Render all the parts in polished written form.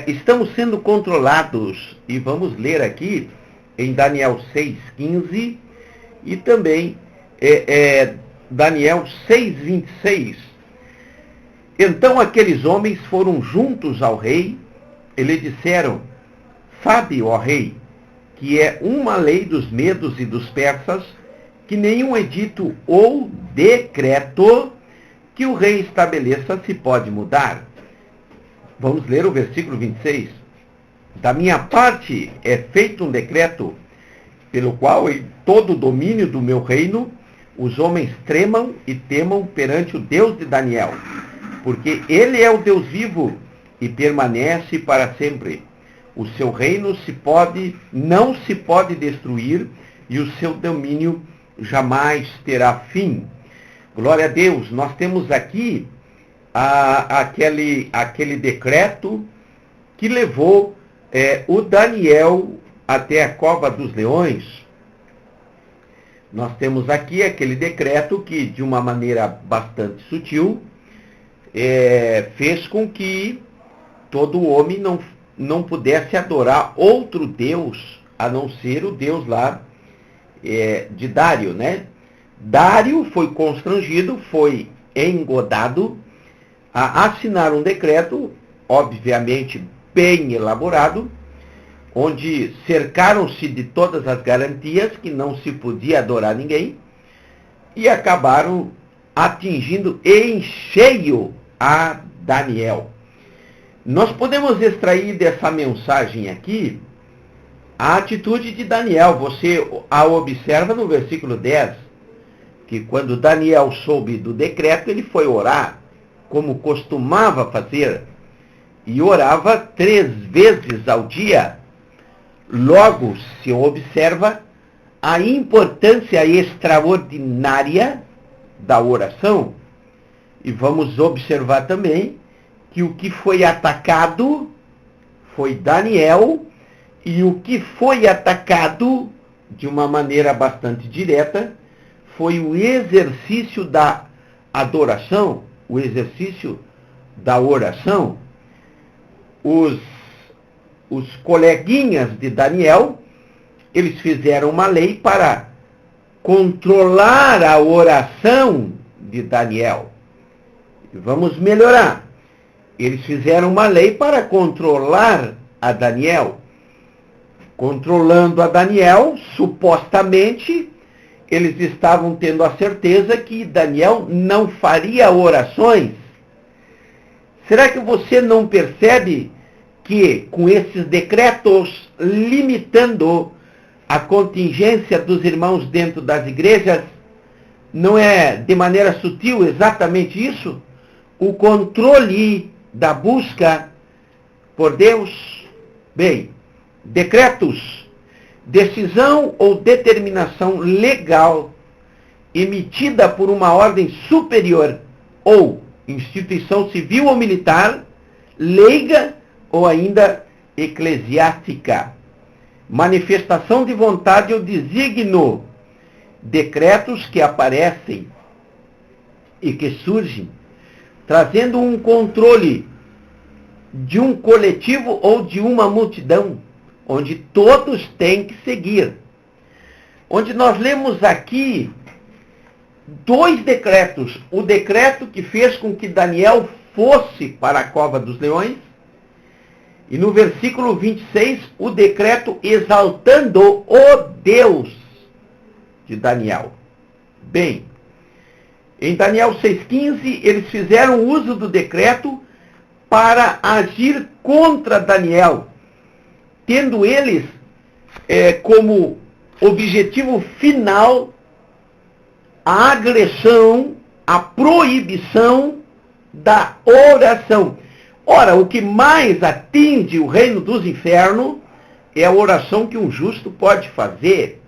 estamos sendo controlados, e vamos ler aqui em Daniel 6,15 e também Daniel 6,26. Então aqueles homens foram juntos ao rei e lhe disseram: sabe, ó rei, que é uma lei dos medos e dos persas, que nenhum edito ou decreto que o rei estabeleça se pode mudar. Vamos ler o versículo 26. Da minha parte é feito um decreto, pelo qual em todo o domínio do meu reino os homens tremam e temam perante o Deus de Daniel, porque ele é o Deus vivo e permanece para sempre. O seu reino não se pode destruir, e o seu domínio jamais terá fim. Glória a Deus. Nós temos aqui aquele decreto que levou o Daniel até a cova dos leões. Nós temos aqui aquele decreto que, de uma maneira bastante sutil, fez com que todo homem não pudesse adorar outro Deus, a não ser o Deus lá de Dário, né? Dário foi constrangido, foi engodado a assinar um decreto, obviamente bem elaborado, onde cercaram-se de todas as garantias que não se podia adorar ninguém, e acabaram atingindo em cheio a Daniel. Nós podemos extrair dessa mensagem aqui a atitude de Daniel. Você a observa no versículo 10, que quando Daniel soube do decreto, ele foi orar, como costumava fazer, e orava 3 vezes ao dia. Logo se observa a importância extraordinária da oração, e vamos observar também que o que foi atacado foi Daniel, e o que foi atacado de uma maneira bastante direta foi o exercício da adoração, o exercício da oração. Os coleguinhas de Daniel, eles fizeram uma lei para controlar a oração de Daniel. Vamos melhorar. Eles fizeram uma lei para controlar a Daniel. Controlando a Daniel, supostamente, eles estavam tendo a certeza que Daniel não faria orações. Será que você não percebe que, com esses decretos limitando a contingência dos irmãos dentro das igrejas, não é de maneira sutil exatamente isso? O controle da busca por Deus? Bem, decretos, decisão ou determinação legal emitida por uma ordem superior ou instituição civil ou militar, leiga ou ainda eclesiástica. Manifestação de vontade ou desígnio. Decretos que aparecem e que surgem trazendo um controle de um coletivo ou de uma multidão, onde todos têm que seguir. Onde nós lemos aqui 2 decretos. O decreto que fez com que Daniel fosse para a cova dos leões, e no versículo 26, o decreto exaltando o Deus de Daniel. Bem, em Daniel 6,15, eles fizeram uso do decreto para agir contra Daniel, tendo eles como objetivo final a agressão, a proibição da oração. Ora, o que mais atinge o reino dos infernos é a oração que um justo pode fazer.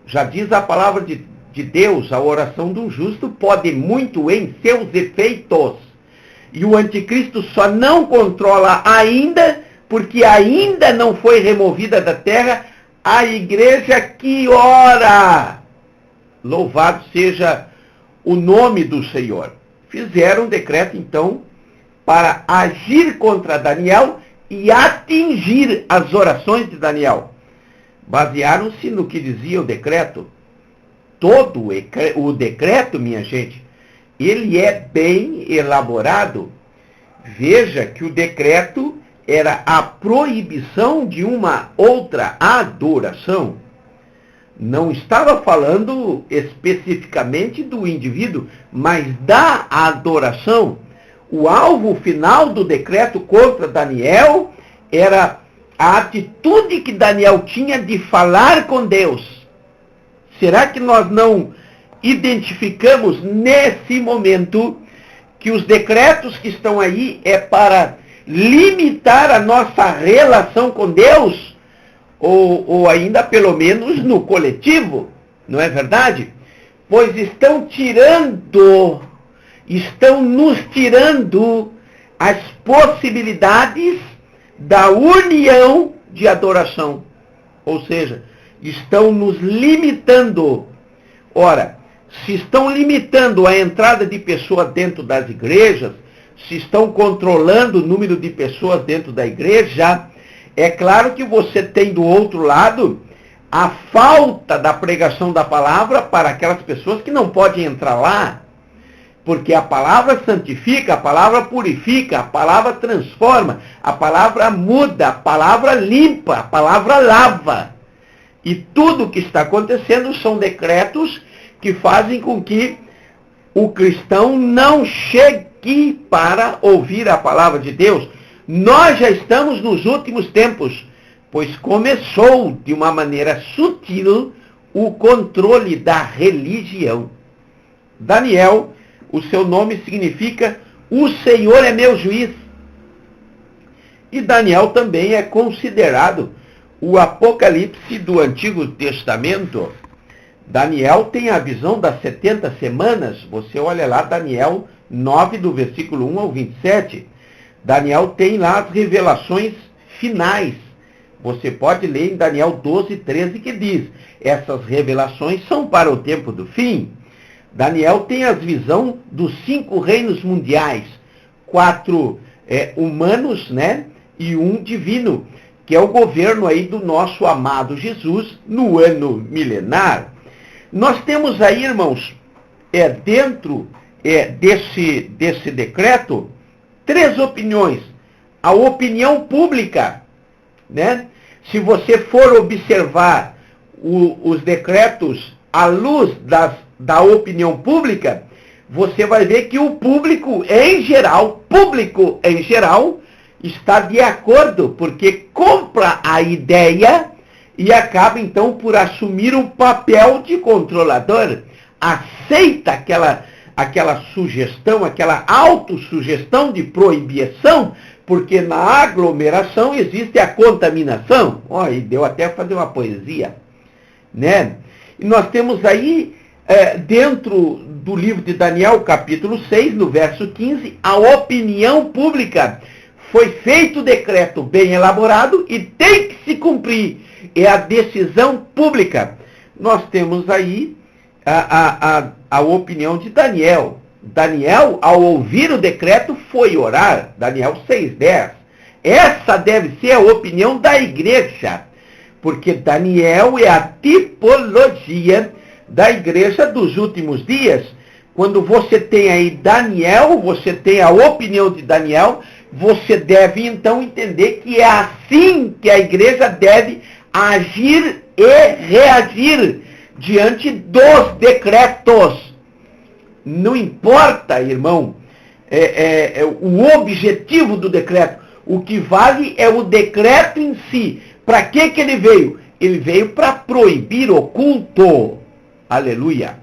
Já diz a palavra de Deus, a oração de um justo pode muito em seus efeitos. E o anticristo só não controla ainda, porque ainda não foi removida da terra a igreja que ora. Louvado seja o nome do Senhor. Fizeram um decreto, então, para agir contra Daniel e atingir as orações de Daniel. Basearam-se no que dizia o decreto. Todo o decreto, minha gente, ele é bem elaborado. Veja que o decreto era a proibição de uma outra adoração. Não estava falando especificamente do indivíduo, mas da adoração. O alvo final do decreto contra Daniel era a atitude que Daniel tinha de falar com Deus. Será que nós não identificamos nesse momento que os decretos que estão aí é para limitar a nossa relação com Deus? Ou ainda pelo menos no coletivo, não é verdade? Pois estão nos tirando as possibilidades da união de adoração. Ou seja, estão nos limitando. Ora, se estão limitando a entrada de pessoas dentro das igrejas, se estão controlando o número de pessoas dentro da igreja, é claro que você tem do outro lado a falta da pregação da palavra para aquelas pessoas que não podem entrar lá. Porque a palavra santifica, a palavra purifica, a palavra transforma, a palavra muda, a palavra limpa, a palavra lava. E tudo o que está acontecendo são decretos que fazem com que o cristão não chegue para ouvir a palavra de Deus. Nós já estamos nos últimos tempos, pois começou de uma maneira sutil o controle da religião. Daniel, o seu nome significa o Senhor é meu juiz. E Daniel também é considerado o Apocalipse do Antigo Testamento. Daniel tem a visão das 70 semanas. Você olha lá, Daniel 9, do versículo 1 ao 27. Daniel tem lá as revelações finais. Você pode ler em Daniel 12, 13, que diz: essas revelações são para o tempo do fim. Daniel tem a visão dos 5 reinos mundiais, 4 humanos, né, e 1 divino, que é o governo aí do nosso amado Jesus no ano milenar. Nós temos aí, irmãos, dentro desse decreto, 3 opiniões. A opinião pública, né? Se você for observar os decretos à luz da opinião pública, você vai ver que o público em geral, está de acordo, porque compra a ideia e acaba então por assumir o papel de controlador. Aceita aquela sugestão, aquela autossugestão de proibição, porque na aglomeração existe a contaminação. E deu até fazer uma poesia, né? E nós temos aí, dentro do livro de Daniel, capítulo 6, no verso 15, a opinião pública. Foi feito o decreto bem elaborado e tem que se cumprir. É a decisão pública. Nós temos aí a opinião de Daniel. Daniel, ao ouvir o decreto, foi orar. Daniel 6:10. Essa deve ser a opinião da igreja, porque Daniel é a tipologia da igreja dos últimos dias. Quando você tem aí Daniel, você tem a opinião de Daniel, você deve então entender que é assim que a igreja deve agir e reagir diante dos decretos. Não importa, irmão, o objetivo do decreto. O que vale é o decreto em si. Para que ele veio? Ele veio para proibir o culto. Aleluia.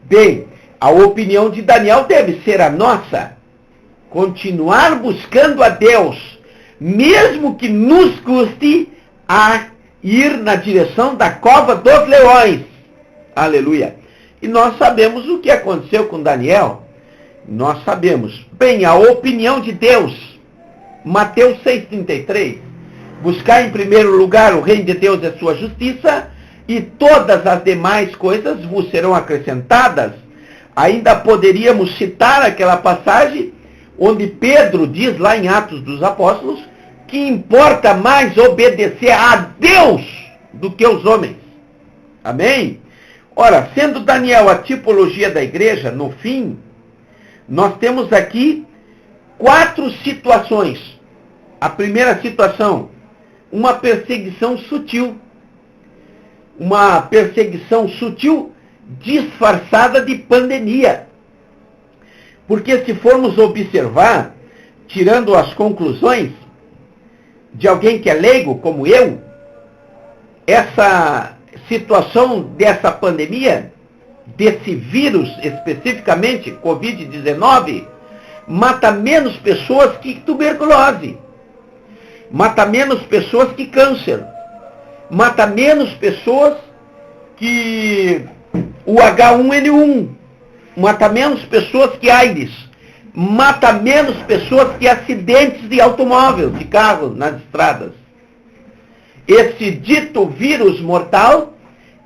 Bem, a opinião de Daniel deve ser a nossa. Continuar buscando a Deus, mesmo que nos custe a ir na direção da cova dos leões. Aleluia. E nós sabemos o que aconteceu com Daniel. Nós sabemos. Bem, a opinião de Deus. Mateus 6,33. Buscar em primeiro lugar o reino de Deus e a sua justiça, e todas as demais coisas vos serão acrescentadas. Ainda poderíamos citar aquela passagem onde Pedro diz lá em Atos dos Apóstolos que importa mais obedecer a Deus do que os homens. Amém? Ora, sendo Daniel a tipologia da igreja, no fim, nós temos aqui 4 situações. A primeira situação, uma perseguição sutil. Uma perseguição sutil disfarçada de pandemia. Porque se formos observar, tirando as conclusões de alguém que é leigo, como eu, essa situação dessa pandemia, desse vírus especificamente, Covid-19, mata menos pessoas que tuberculose, mata menos pessoas que câncer, mata menos pessoas que o H1N1, mata menos pessoas que AIDS, mata menos pessoas que acidentes de automóvel, de carro nas estradas. Esse dito vírus mortal,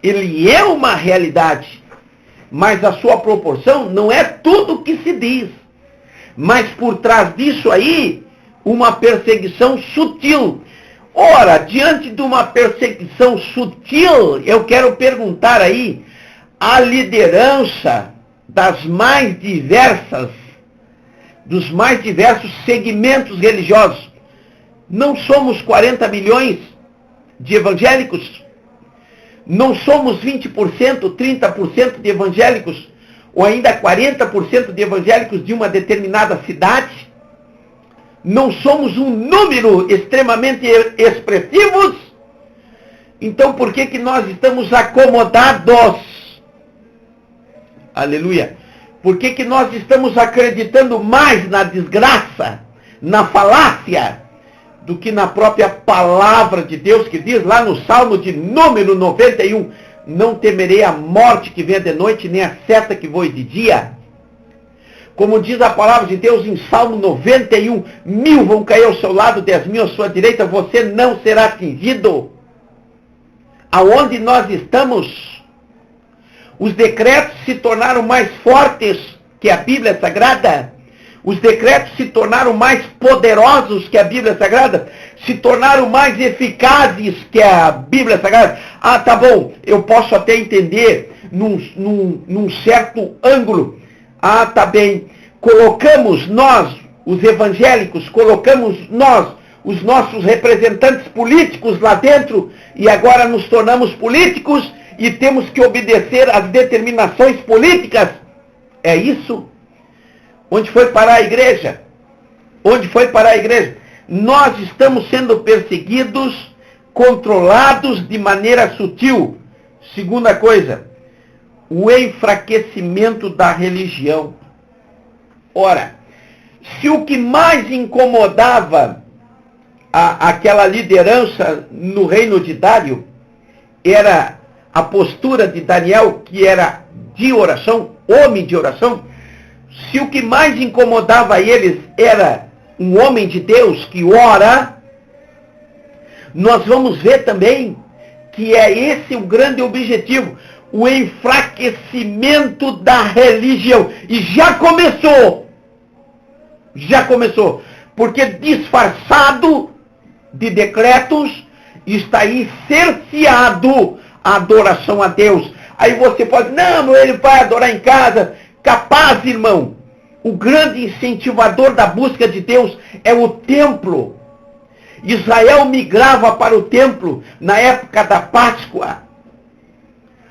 ele é uma realidade, mas a sua proporção não é tudo o que se diz. Mas por trás disso aí, uma perseguição sutil. Ora, diante de uma perseguição sutil, eu quero perguntar aí, a liderança dos mais diversos segmentos religiosos. Não somos 40 milhões de evangélicos? Não somos 20%, 30% de evangélicos? Ou ainda 40% de evangélicos de uma determinada cidade? Não somos um número extremamente expressivos? Então por que nós estamos acomodados? Aleluia! Por que nós estamos acreditando mais na desgraça, na falácia, do que na própria palavra de Deus, que diz lá no Salmo de número 91, não temerei a morte que vem de noite, nem a seta que voe de dia. Como diz a palavra de Deus em Salmo 91, 1000 vão cair ao seu lado, 10.000 à sua direita, você não será atingido. Aonde nós estamos, os decretos se tornaram mais fortes que a Bíblia Sagrada. Os decretos se tornaram mais poderosos que a Bíblia Sagrada. Se tornaram mais eficazes que a Bíblia Sagrada. Ah, tá bom, eu posso até entender num certo ângulo. Ah, tá bem. Colocamos nós, os evangélicos, colocamos nós, os nossos representantes políticos lá dentro, e agora nos tornamos políticos e temos que obedecer às determinações políticas. É isso? Onde foi parar a igreja? Onde foi parar a igreja? Nós estamos sendo perseguidos, controlados de maneira sutil. Segunda coisa, o enfraquecimento da religião. Ora, se o que mais incomodava aquela liderança no reino de Dário era a postura de Daniel, que era de oração, homem de oração, se o que mais incomodava eles era um homem de Deus que ora, nós vamos ver também que é esse o grande objetivo, o enfraquecimento da religião. E já começou, porque disfarçado de decretos, está aí cerceado a adoração a Deus. Aí você pode, não, ele vai adorar em casa. Capaz, irmão, o grande incentivador da busca de Deus é o templo. Israel migrava para o templo na época da Páscoa.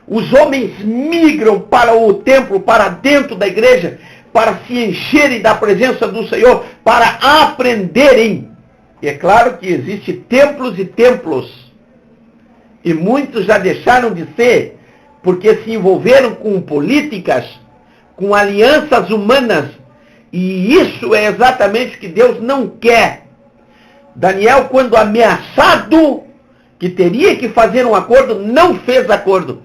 Os homens migram para o templo, para dentro da igreja, para se encherem da presença do Senhor, para aprenderem. E é claro que existem templos e templos. E muitos já deixaram de ser, porque se envolveram com políticas, com alianças humanas. E isso é exatamente o que Deus não quer. Daniel, quando ameaçado que teria que fazer um acordo, não fez acordo.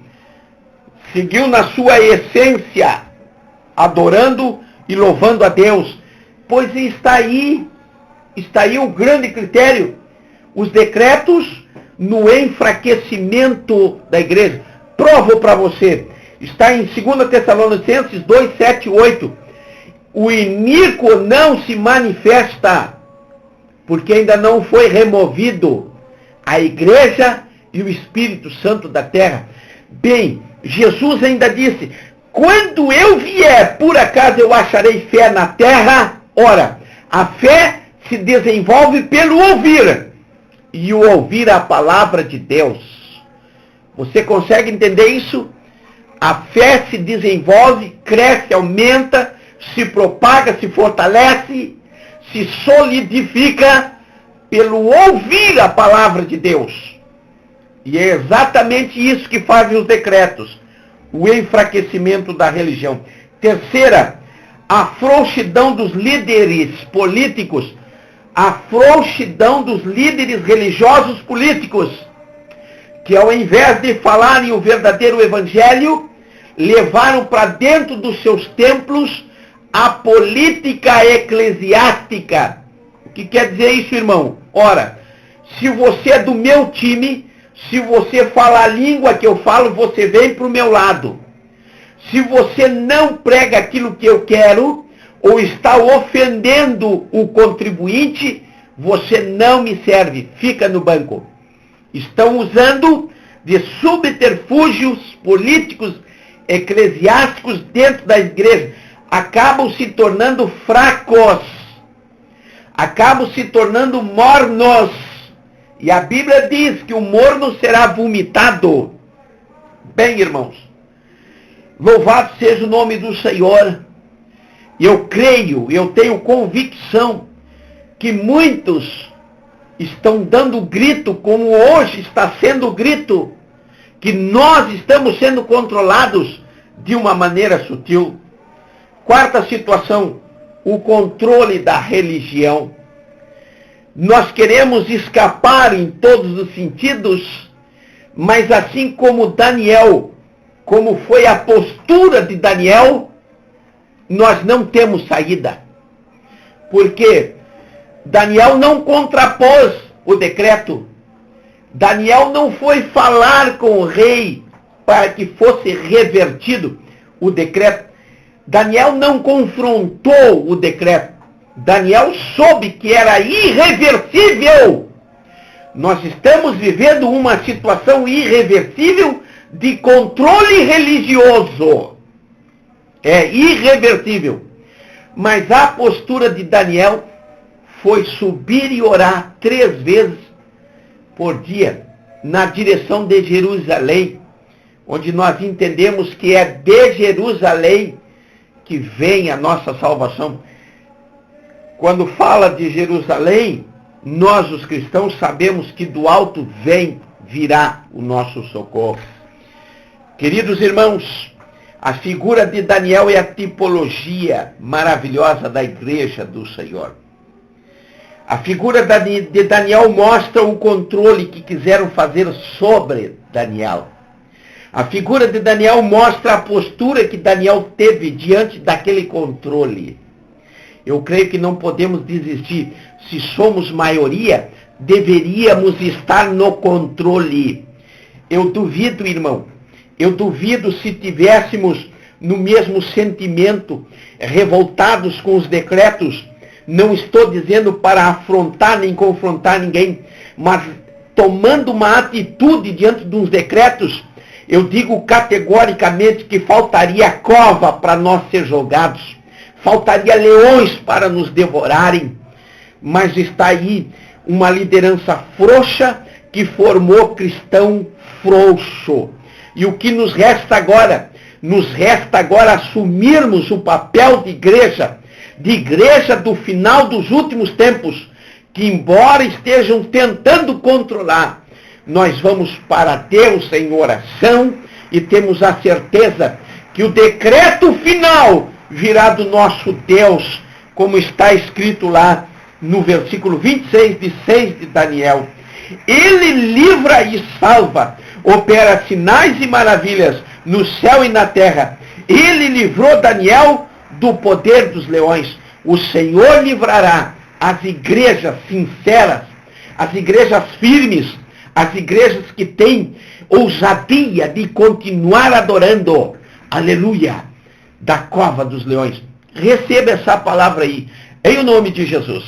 Seguiu na sua essência, adorando e louvando a Deus. Pois está aí o grande critério. Os decretos no enfraquecimento da igreja. Provo para você. Está em 2 Tessalonicenses 2, 7 e 8. O iníquo não se manifesta porque ainda não foi removido a igreja e o Espírito Santo da terra. Bem, Jesus ainda disse, quando eu vier, por acaso eu acharei fé na terra? Ora, a fé se desenvolve pelo ouvir, e o ouvir a palavra de Deus. Você consegue entender isso? A fé se desenvolve, cresce, aumenta, se propaga, se fortalece, se solidifica pelo ouvir a palavra de Deus. E é exatamente isso que fazem os decretos, o enfraquecimento da religião. Terceira, a frouxidão dos líderes políticos, a frouxidão dos líderes religiosos políticos, que ao invés de falarem o verdadeiro evangelho, levaram para dentro dos seus templos a política eclesiástica. O que quer dizer isso, irmão? Ora, se você é do meu time, se você fala a língua que eu falo, você vem para o meu lado. Se você não prega aquilo que eu quero, ou está ofendendo o contribuinte, você não me serve, fica no banco. Estão usando de subterfúgios políticos, eclesiásticos dentro da igreja. Acabam se tornando fracos, acabam se tornando mornos. E a Bíblia diz que o morno será vomitado. Bem, irmãos, louvado seja o nome do Senhor. Eu creio, eu tenho convicção que muitos estão dando grito, como hoje está sendo grito, que nós estamos sendo controlados de uma maneira sutil. Quarta situação, o controle da religião. Nós queremos escapar em todos os sentidos, mas assim como Daniel, como foi a postura de Daniel, nós não temos saída. Porque Daniel não contrapôs o decreto. Daniel não foi falar com o rei para que fosse revertido o decreto. Daniel não confrontou o decreto. Daniel soube que era irreversível. Nós estamos vivendo uma situação irreversível de controle religioso. É irreversível. Mas a postura de Daniel foi subir e orar 3 vezes por dia na direção de Jerusalém, onde nós entendemos que é de Jerusalém que vem a nossa salvação. Quando fala de Jerusalém, nós os cristãos sabemos que do alto virá o nosso socorro. Queridos irmãos, a figura de Daniel é a tipologia maravilhosa da igreja do Senhor. A figura de Daniel mostra o controle que quiseram fazer sobre Daniel. A figura de Daniel mostra a postura que Daniel teve diante daquele controle. Eu creio que não podemos desistir. Se somos maioria, deveríamos estar no controle. Eu duvido, irmão. Eu duvido se tivéssemos no mesmo sentimento, revoltados com os decretos. Não estou dizendo para afrontar nem confrontar ninguém, mas tomando uma atitude diante de uns decretos, eu digo categoricamente que faltaria cova para nós ser jogados, faltaria leões para nos devorarem, mas está aí uma liderança frouxa que formou cristão frouxo. E o que nos resta agora? Nos resta agora assumirmos o papel de igreja do final dos últimos tempos, que embora estejam tentando controlar, nós vamos para Deus em oração e temos a certeza que o decreto final virá do nosso Deus, como está escrito lá no versículo 26 de 6 de Daniel. Ele livra e salva, opera sinais e maravilhas no céu e na terra. Ele livrou Daniel do poder dos leões. O Senhor livrará as igrejas sinceras, as igrejas firmes, as igrejas que têm ousadia de continuar adorando, aleluia, da cova dos leões. Receba essa palavra aí, em nome de Jesus.